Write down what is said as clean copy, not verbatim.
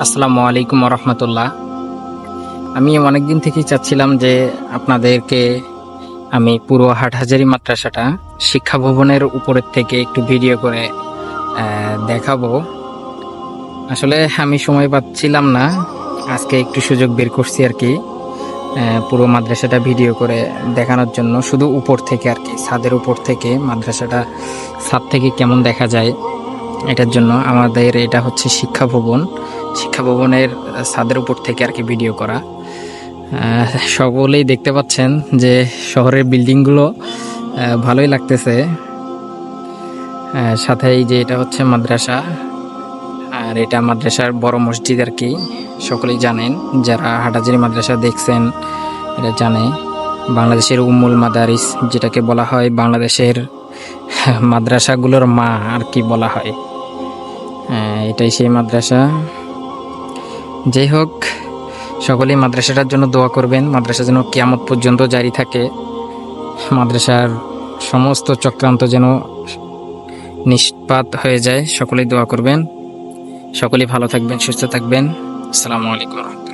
আসসালামু আলাইকুম রহমতুল্লাহ। আমি অনেকদিন থেকেই চাচ্ছিলাম যে আপনাদেরকে আমি পুরো হাটহাজারী মাদ্রাসাটা শিক্ষা ভবনের উপরের থেকে একটু ভিডিও করে দেখাবো। আসলে আমি সময় পাচ্ছিলাম না, আজকে একটু সুযোগ বের করছি আর কি। পুরো মাদ্রাসাটা ভিডিও করে দেখানোর জন্য, শুধু উপর থেকে আর কি, ছাদের উপর থেকে মাদ্রাসাটা ছাদ থেকে কেমন দেখা যায় এটার জন্য। আমাদের এটা হচ্ছে শিক্ষা ভবন, শিক্ষা ভবনের ছাদের উপর থেকে আর কি ভিডিও করা। সকলেই দেখতে পাচ্ছেন যে শহরের বিল্ডিংগুলো ভালোই লাগতেছে। সাথে এই যে এটা হচ্ছে মাদ্রাসা, আর এটা মাদ্রাসার বড় মসজিদ আর কি। সকলেই জানেন, যারা হাটহাজারী মাদ্রাসা দেখছেন এটা জানে। বাংলাদেশের উম্মুল মাদারিস যেটাকে বলা হয়, বাংলাদেশের মাদ্রাসাগুলোর মা আর কি বলা হয়। এটাই সেই মাদ্রাসা। যাই হোক, সকলেই মাদ্রাসাটার জন্য দোয়া করবেন, মাদ্রাসা যেন কিয়ামত পর্যন্ত জারি থাকে, মাদ্রাসার সমস্ত চক্রান্ত যেন নিষ্পাত হয়ে যায়। সকলেই দোয়া করবেন। সকলেই ভালো থাকবেন, সুস্থ থাকবেন। আসসালামু আলাইকুম।